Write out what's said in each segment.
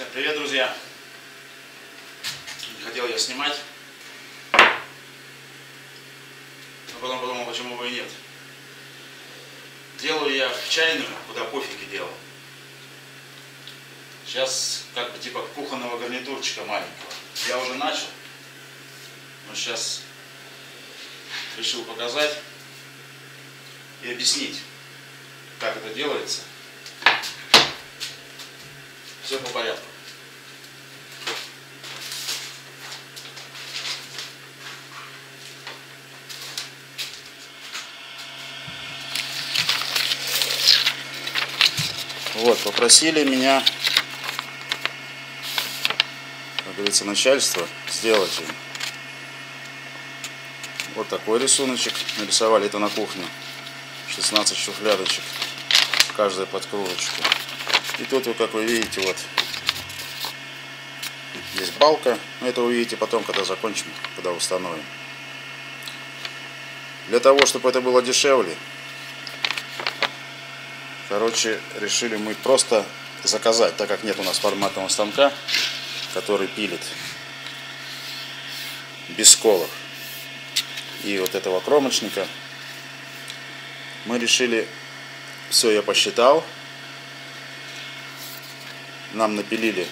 Всем привет, друзья! Не хотел я снимать, но потом подумал, почему бы и нет. Делаю я в чайную, куда пофиги делал. Сейчас как бы типа кухонного гарнитурчика маленького. Я уже начал, но сейчас решил показать и объяснить, как это делается. Все по порядку. Вот, попросили меня, как говорится, начальство сделать им вот такой рисуночек. Нарисовали это на кухне. 16 шуфлядочек, каждая под кружечку. И тут, как вы видите, вот здесь балка. Но это увидите потом, когда закончим, когда установим. Для того, чтобы это было дешевле, короче, решили мы просто заказать, так как нет у нас форматного станка, который пилит без сколов, и вот этого кромочника. Мы решили, все я посчитал, нам напилили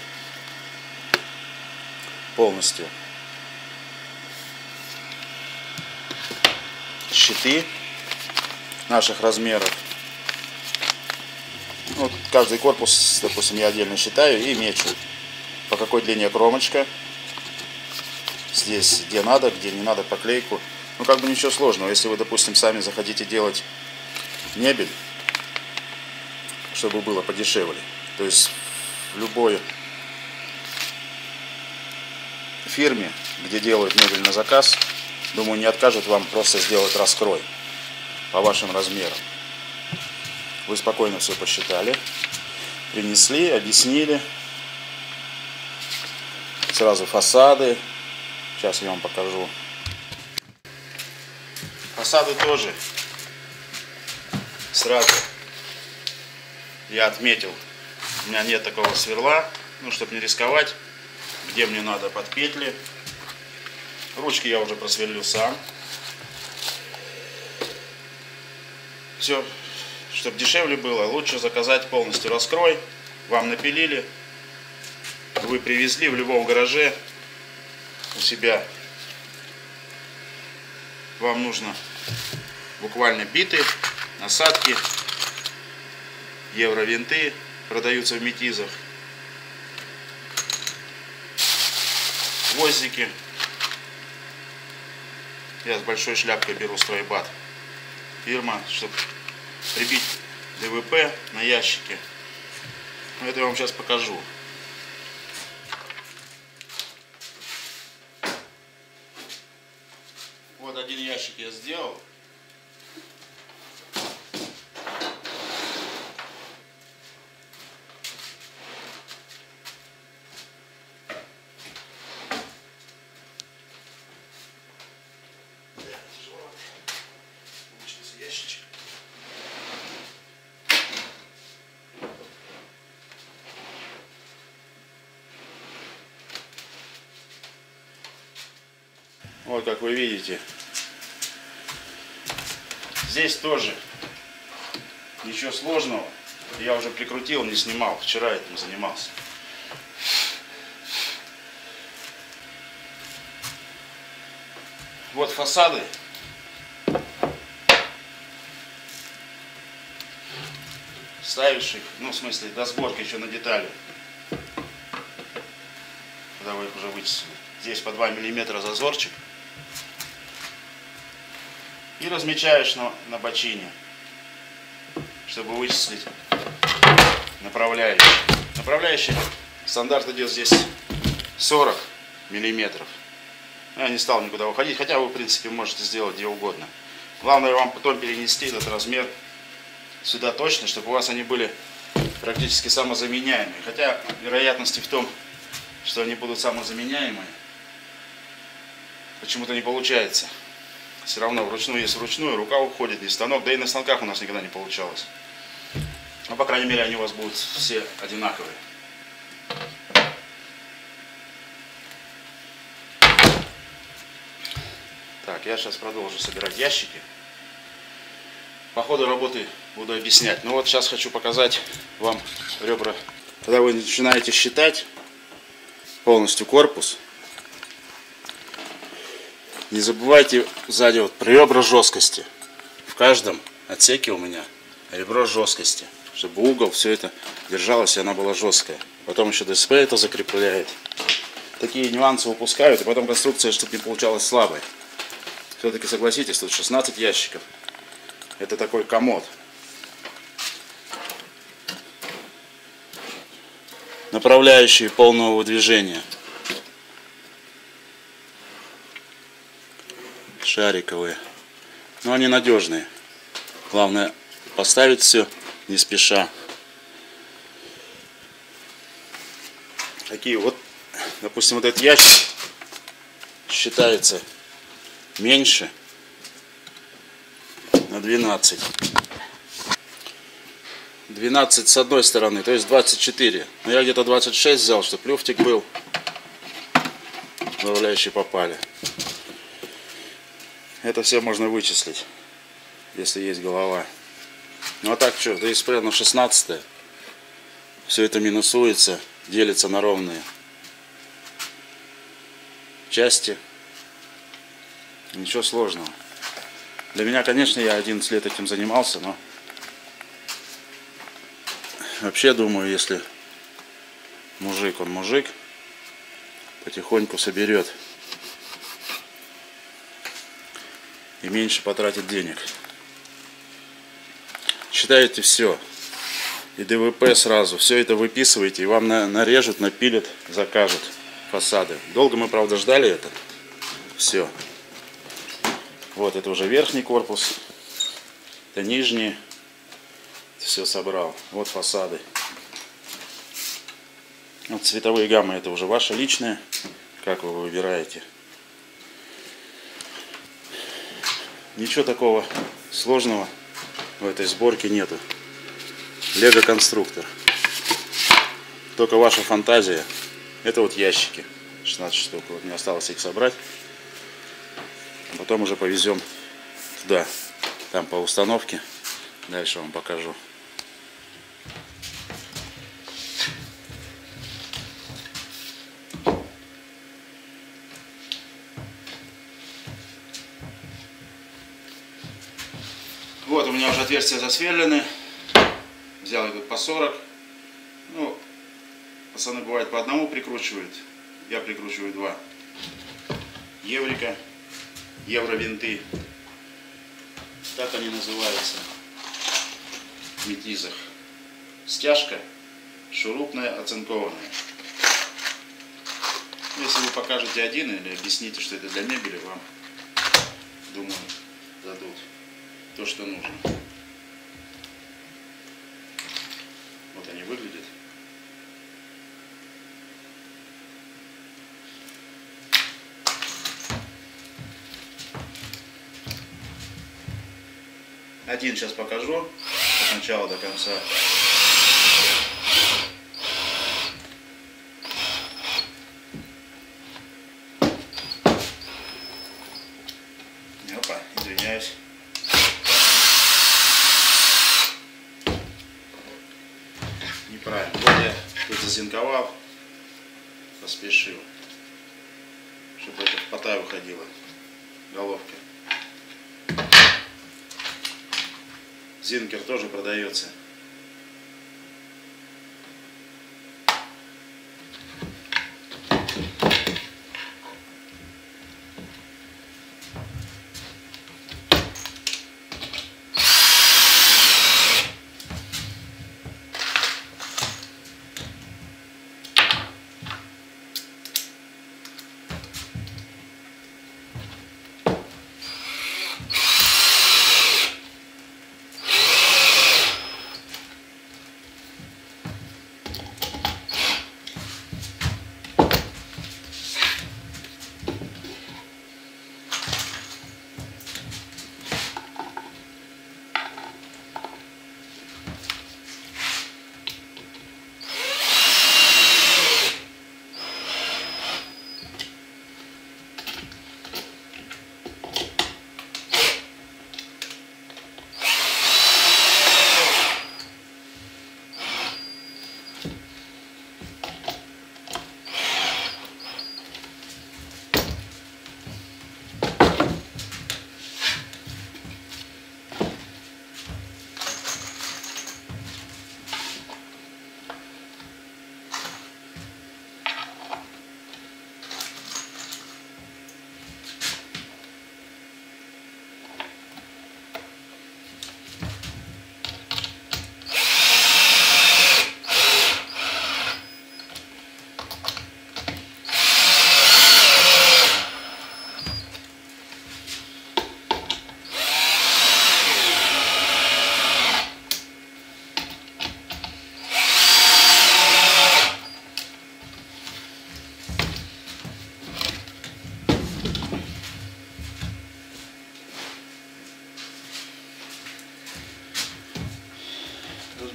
полностью щиты наших размеров. Вот каждый корпус, допустим, я отдельно считаю и мечу, по какой длине кромочка, здесь где надо, где не надо, поклейку. Ну, как бы ничего сложного. Если вы, допустим, сами захотите делать мебель, чтобы было подешевле, то есть в любой фирме, где делают мебель на заказ, думаю, не откажут вам просто сделать раскрой по вашим размерам. Вы спокойно все посчитали, принесли, объяснили. Сразу фасады. Сейчас я вам покажу. Фасады тоже сразу я отметил. У меня нет такого сверла, ну, чтобы не рисковать, где мне надо под петли. Ручки я уже просверлю сам. Все, чтобы дешевле было, лучше заказать полностью раскрой. Вам напилили, вы привезли в любом гараже у себя. Вам нужно буквально биты, насадки, евровинты, продаются в метизах, гвоздики. Я с большой шляпкой беру Стройбат. Фирма, чтобы прибить ДВП на ящике. Но это я вам сейчас покажу. Вот один ящик я сделал. Вот как вы видите, здесь тоже ничего сложного. Я уже прикрутил, не снимал, вчера этим занимался. Вот фасады. Ставишь их, ну, в смысле, до сборки еще на детали, когда вы их уже вычислили. Здесь по 2 мм зазорчик. И размечаешь на бочине, чтобы вычислить направляющий. Направляющий стандарт идет здесь 40 миллиметров. Я не стал никуда уходить, хотя вы, в принципе, можете сделать где угодно. Главное вам потом перенести этот размер сюда точно, чтобы у вас они были практически самозаменяемые. Хотя вероятности в том, что они будут самозаменяемые, почему-то не получается. Все равно вручную есть вручную, рука уходит, и станок, да и на станках у нас никогда не получалось. Но, по крайней мере, они у вас будут все одинаковые. Так, я сейчас продолжу собирать ящики. По ходу работы буду объяснять. Ну вот сейчас хочу показать вам ребра. Когда вы начинаете считать полностью корпус, не забывайте сзади вот ребра жесткости. В каждом отсеке у меня ребро жесткости, чтобы угол все это держалось и она была жесткая. Потом еще ДСП это закрепляет. Такие нюансы упускают, и потом конструкция, чтобы не получалась слабой. Все-таки согласитесь, тут 16 ящиков. Это такой комод. Направляющие полного движения. Шариковые. Но они надежные. Главное поставить все не спеша. Такие вот, допустим, вот этот ящик считается меньше на 12. 12 с одной стороны, то есть 24. Но я где-то 26 взял, чтобы люфтик был. Добавляющие попали. Это все можно вычислить, если есть голова. Ну а так что, ДСП на 16. Все это минусуется, делится на ровные части. Ничего сложного. Для меня, конечно, я 11 лет этим занимался, но вообще думаю, если мужик, он мужик, потихоньку соберет и меньше потратит денег. Считаете все. И ДВП сразу. Все это выписываете, и вам нарежут, напилят, закажут фасады. Долго мы, правда, ждали это. Все. Вот это уже верхний корпус. Это нижний. Все собрал. Вот фасады. Вот цветовые гаммы это уже ваши личные. Как вы выбираете. Ничего такого сложного в этой сборке нету. Лего конструктор. Только ваша фантазия. Это вот ящики. 16 штук. Вот мне осталось их собрать. А потом уже повезем туда. Там по установке. Дальше вам покажу. Вот у меня уже отверстия засверлены. Взял их по 40. Ну, пацаны бывает по одному прикручивают. Я прикручиваю 2. Еврика. Евровинты. Так они называются. В метизах. Стяжка. Шурупная, оцинкованная. Если вы покажете один или объясните, что это для мебели, вам, думаю, дадут то, что нужно. Вот они выглядят. Один сейчас покажу от начала до конца. Опа, извиняюсь. Неправильно. Вот я тут зазинковал, поспешил, чтобы это в потай выходила головка. Зинкер тоже продается.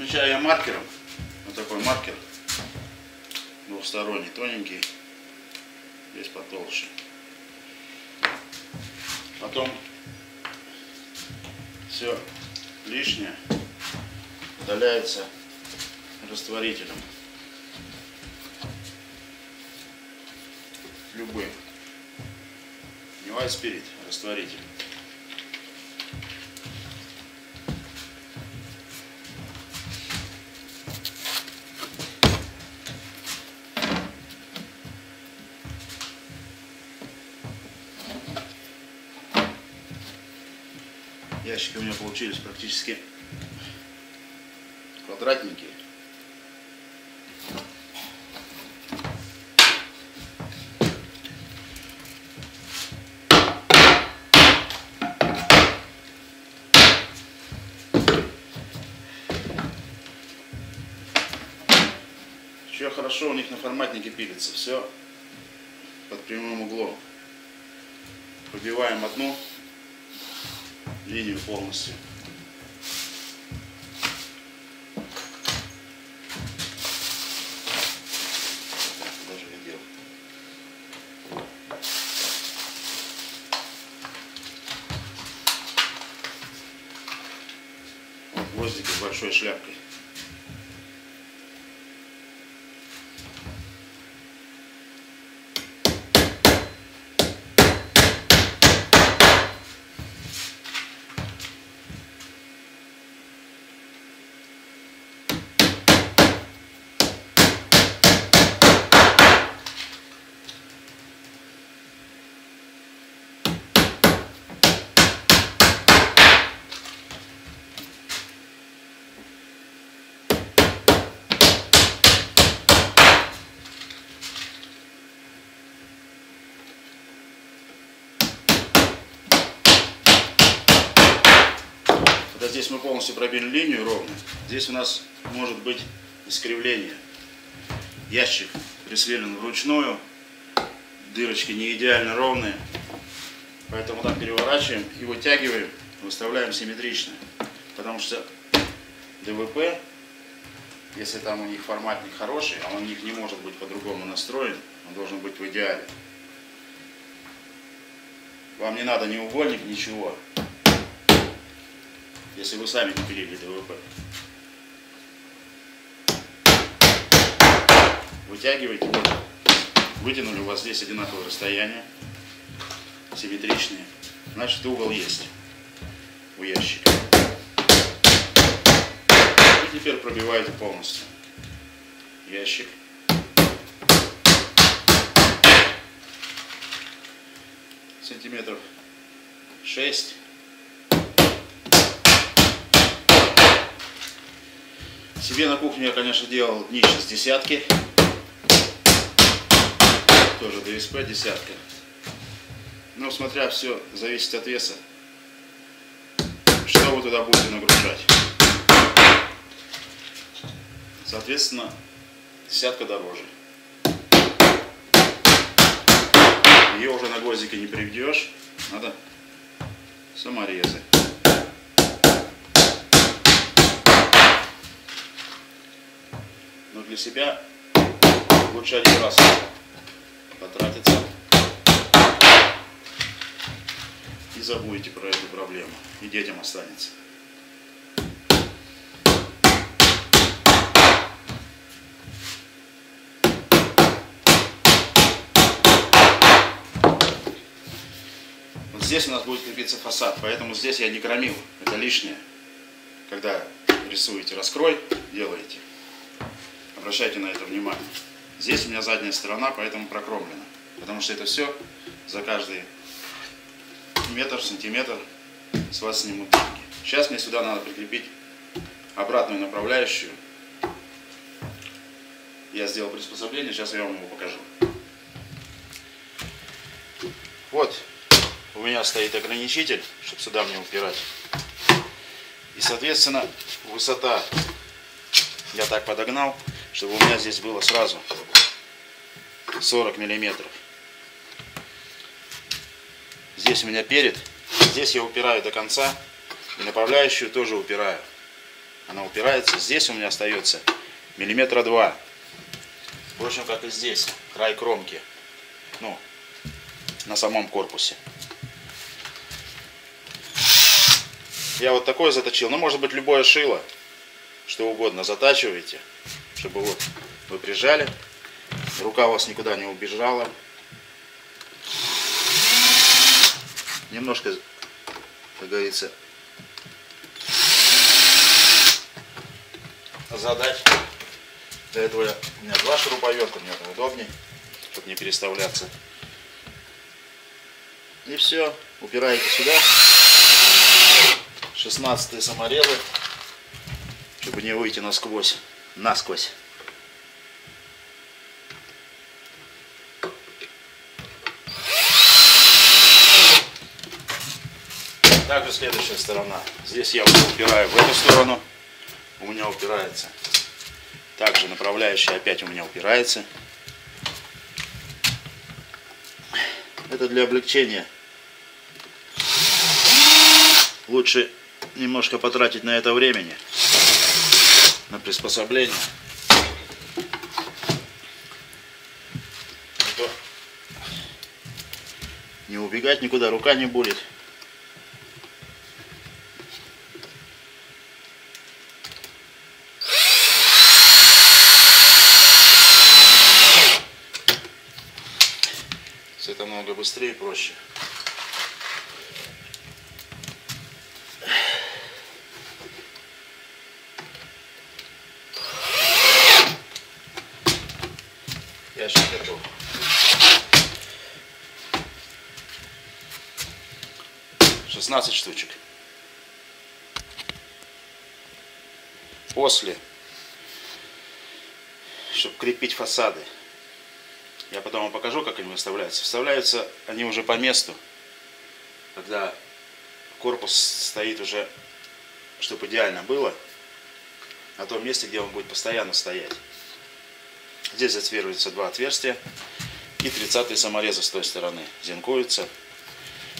Отмечаю я маркером. Вот такой маркер. Двухсторонний, тоненький. Здесь потолще. Потом все лишнее удаляется растворителем. Любым. Не White Spirit, растворитель. Ящики у меня получились практически квадратненькие. Еще хорошо у них на форматнике пилится. Все под прямым углом. Пробиваем одну линию полностью. Даже видел. Вот гвоздики с большой шляпкой. Когда здесь мы полностью пробили линию ровно, здесь у нас может быть искривление. Ящик присверлен вручную, дырочки не идеально ровные, поэтому так переворачиваем и вытягиваем, выставляем симметрично. Потому что ДВП, если там у них форматник хороший, а он у них не может быть по-другому настроен, он должен быть в идеале. Вам не надо ни угольник, ничего, если вы сами не пилили ДВП. Вытягиваете, вот, вытянули, у вас здесь одинаковое расстояние, симметричные, значит угол есть у ящика. И теперь пробиваете полностью ящик. Сантиметров 6. Себе на кухню я, конечно, делал днище с десятки. Тоже ДСП десятка. Но смотря, все зависит от веса, что вы туда будете нагружать. Соответственно, десятка дороже. Ее уже на гвоздике не приведешь, надо саморезы. Но для себя лучше один раз потратиться и забудете про эту проблему, и детям останется. Вот здесь у нас будет крепиться фасад, поэтому здесь я не кромил, это лишнее. Когда рисуете раскрой, делаете, обращайте на это внимание. Здесь у меня задняя сторона, поэтому прокромлена. Потому что это все за каждый метр, сантиметр с вас снимут деньги. Сейчас мне сюда надо прикрепить обратную направляющую. Я сделал приспособление, сейчас я вам его покажу. Вот у меня стоит ограничитель, чтобы сюда мне упирать. И соответственно высота я так подогнал, чтобы у меня здесь было сразу 40 миллиметров. Здесь у меня перед, здесь я упираю до конца и направляющую тоже упираю. она упирается. Здесь у меня остается миллиметра 2. Впрочем, как и здесь, край кромки. Ну, на самом корпусе. Я вот такое заточил. Ну, может быть, любое шило, что угодно затачиваете, чтобы вот вы прижали, рука у вас никуда не убежала. Немножко, как говорится, задать. Для этого у меня 2 шуруповерта, мне это удобнее, чтобы не переставляться. И все, упираете сюда. 16 саморезы, чтобы не выйти насквозь. Также следующая сторона. Здесь я уже упираю в эту сторону. У меня упирается. Также направляющая опять у меня упирается. Это для облегчения. Лучше немножко потратить на это времени, на приспособление. А то не убегать никуда, рука не будет. Это намного быстрее и проще. Ящик готов. Шестнадцать штучек. После, чтобы крепить фасады, я потом вам покажу, как они выставляются. Вставляются они уже по месту, когда корпус стоит уже, чтобы идеально было, на том месте, где он будет постоянно стоять. Здесь затвердываются 2 отверстия и 30-е саморезы с той стороны зенкуются.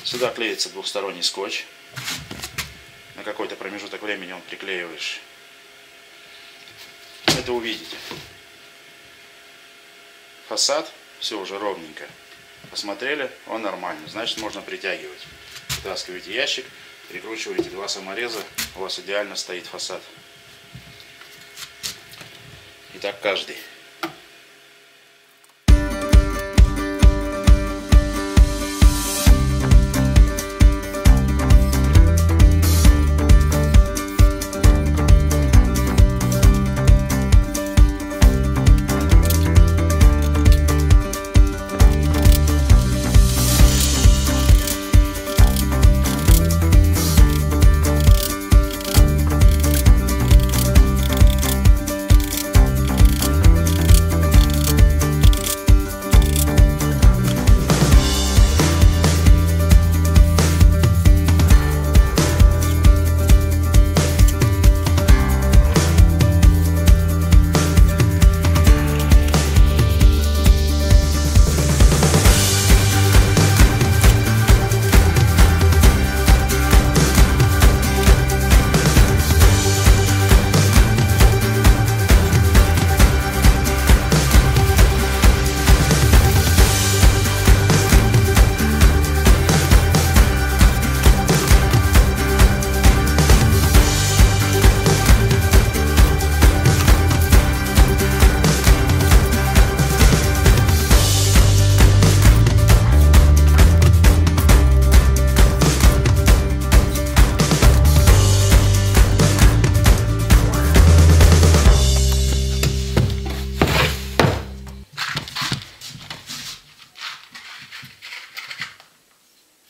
Сюда клеится двухсторонний скотч. На какой-то промежуток времени он приклеиваешь. Это увидите. Фасад, все уже ровненько. Посмотрели, он нормальный, значит можно притягивать. Вытаскиваете ящик, прикручиваете 2 самореза, у вас идеально стоит фасад. И так каждый.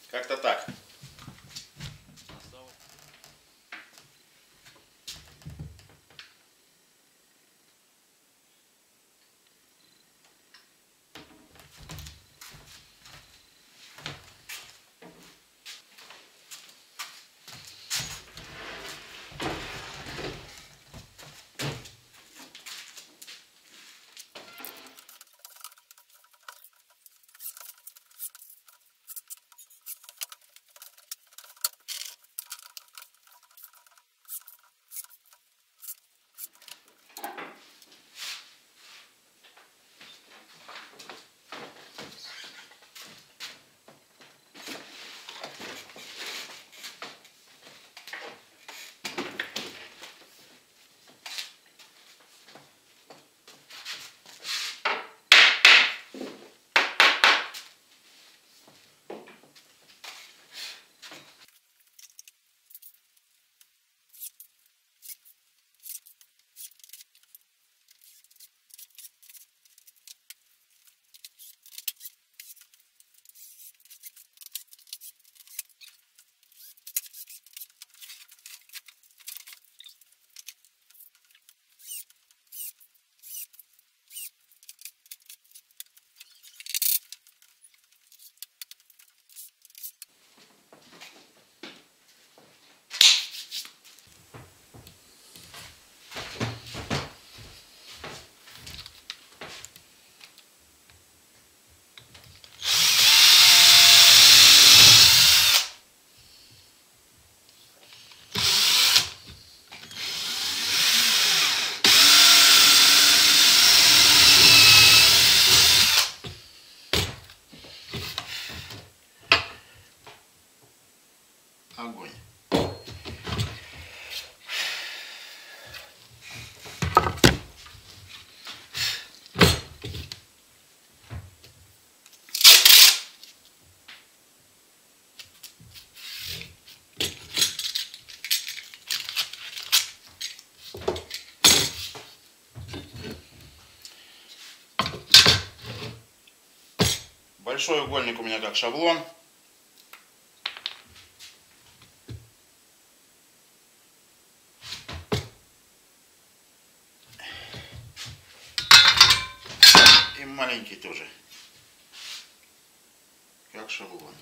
Как-то так. Большой угольник у меня как шаблон. И маленький тоже как шаблон.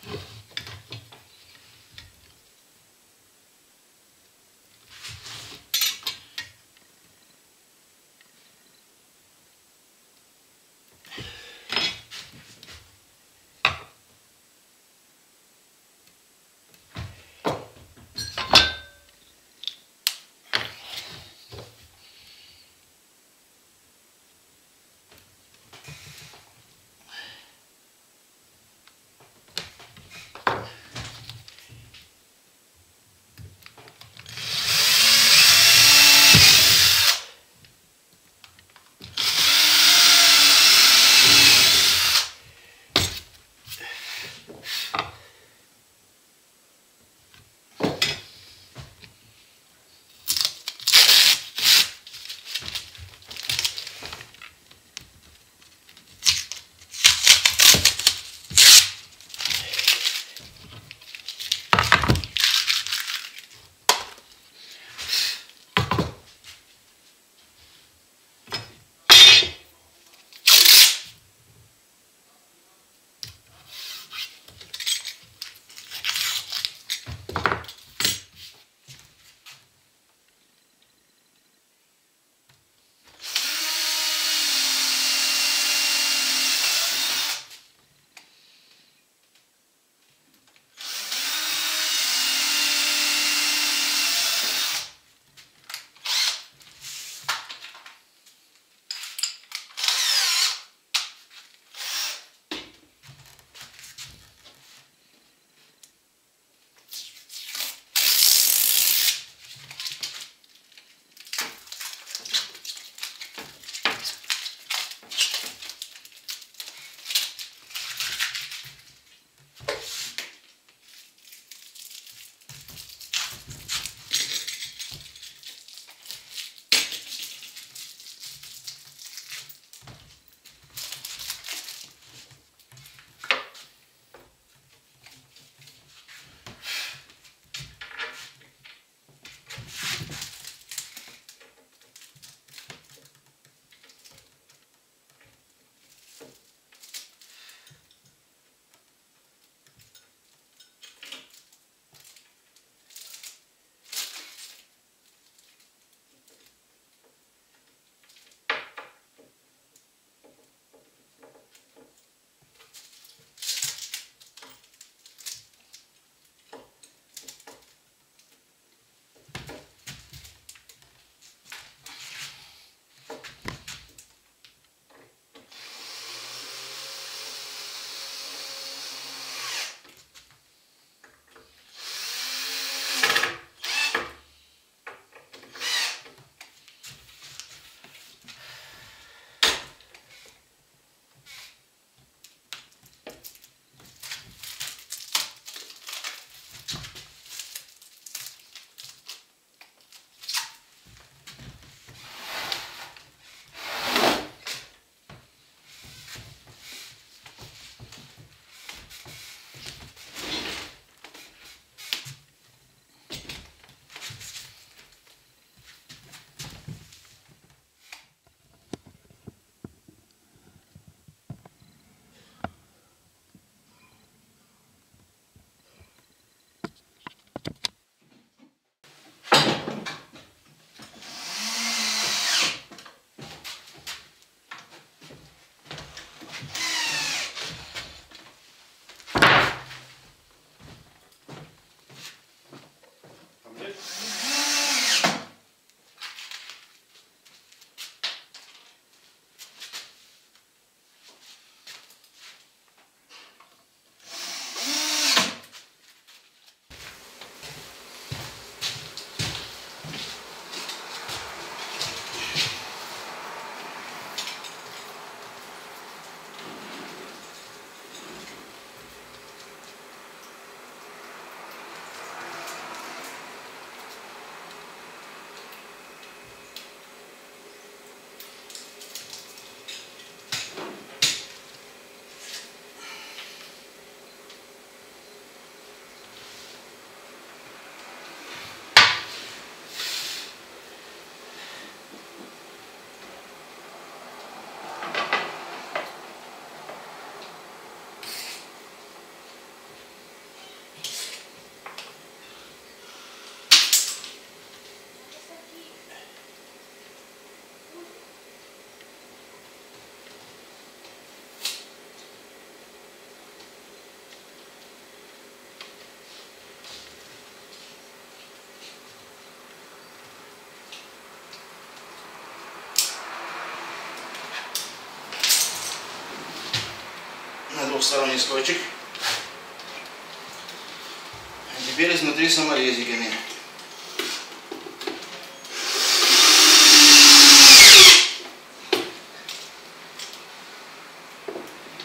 двухсторонний скотчик. И теперь изнутри саморезиками.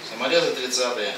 Саморезы 30-е.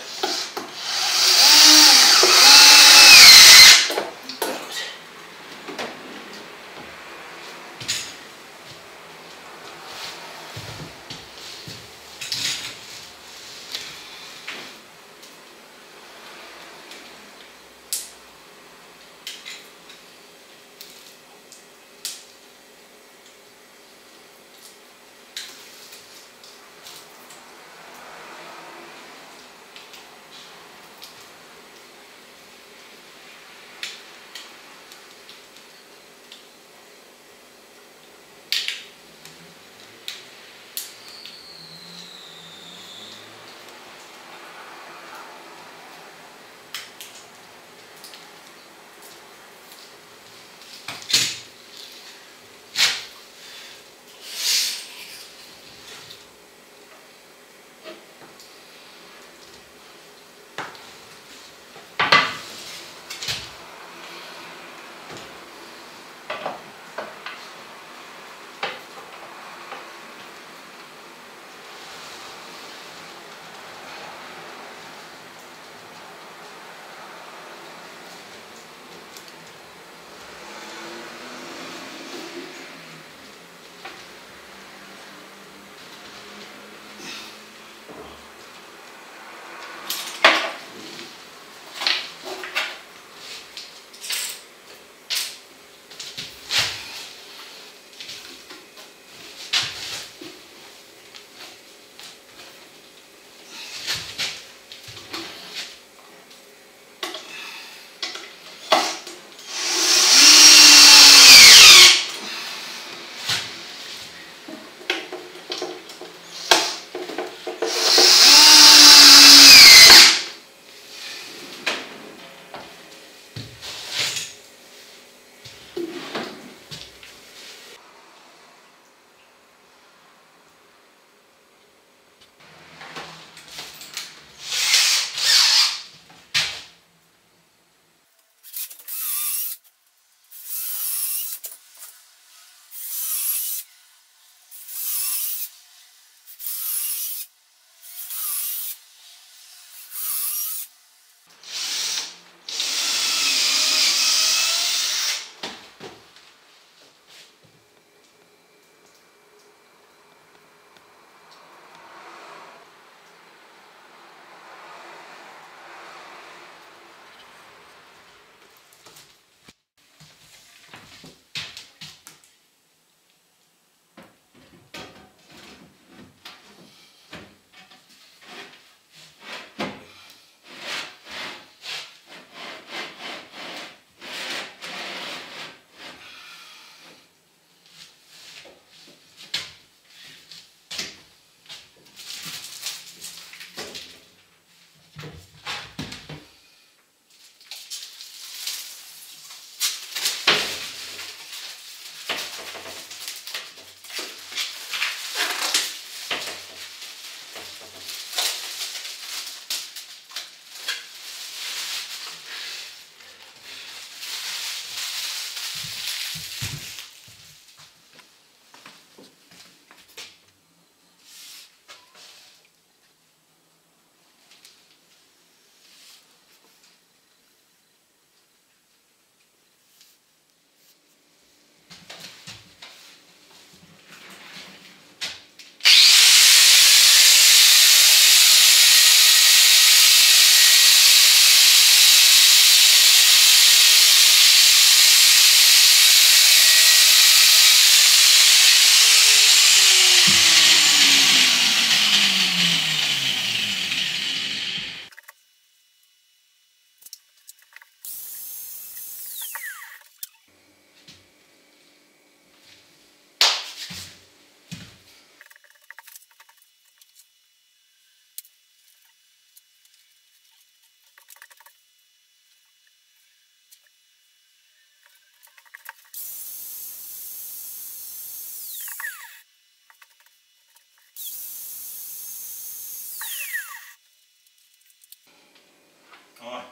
Ой.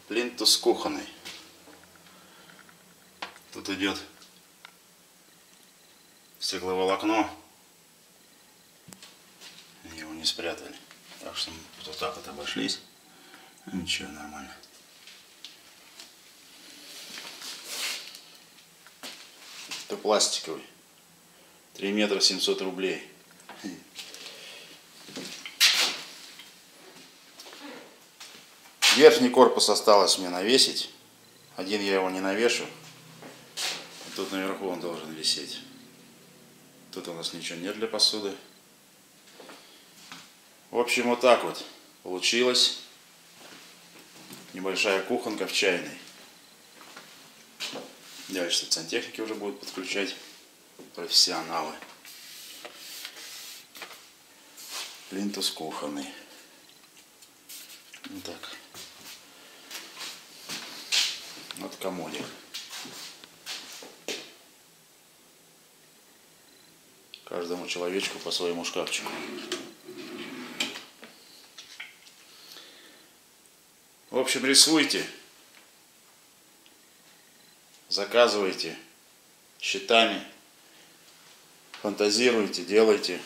Плинтус кухонный. Тут идет стекловолокно. Его не спрятали. Так что мы вот так вот обошлись. Ничего, нормально. Это пластиковый. 3 метра 700 рублей. Верхний корпус осталось мне навесить. Один я его не навешу. Тут наверху он должен висеть. Тут у нас ничего нет для посуды. В общем, вот так вот получилось. Небольшая кухонка в чайной. Дальше сантехники уже будут подключать, профессионалы. Плинтус кухонный. Вот так. Вот комодик. Каждому человечку по своему шкафчику. В общем, рисуйте, заказывайте счетами, фантазируйте, делайте,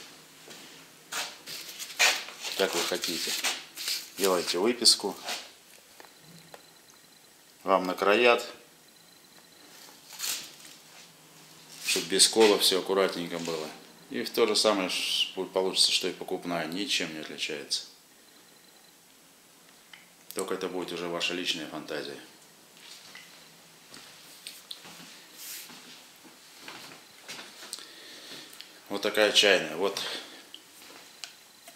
как вы хотите. Делайте выписку, вам накроят, чтобы без кола все аккуратненько было. И в то же самое получится, что и покупная, ничем не отличается. Только это будет уже ваша личная фантазия. Вот такая чайная. Вот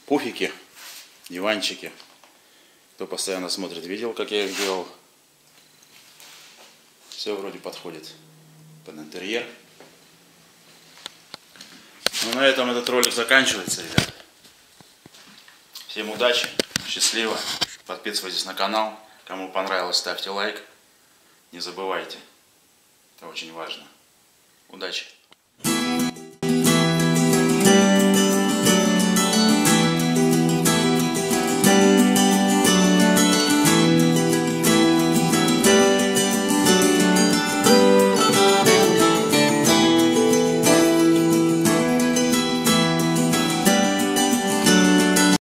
пуфики, диванчики. Кто постоянно смотрит, видел, как я их делал. Все вроде подходит под интерьер. Ну, на этом этот ролик заканчивается, ребят. Всем удачи, счастливо. Подписывайтесь на канал. Кому понравилось, ставьте лайк. Не забывайте. Это очень важно. Удачи.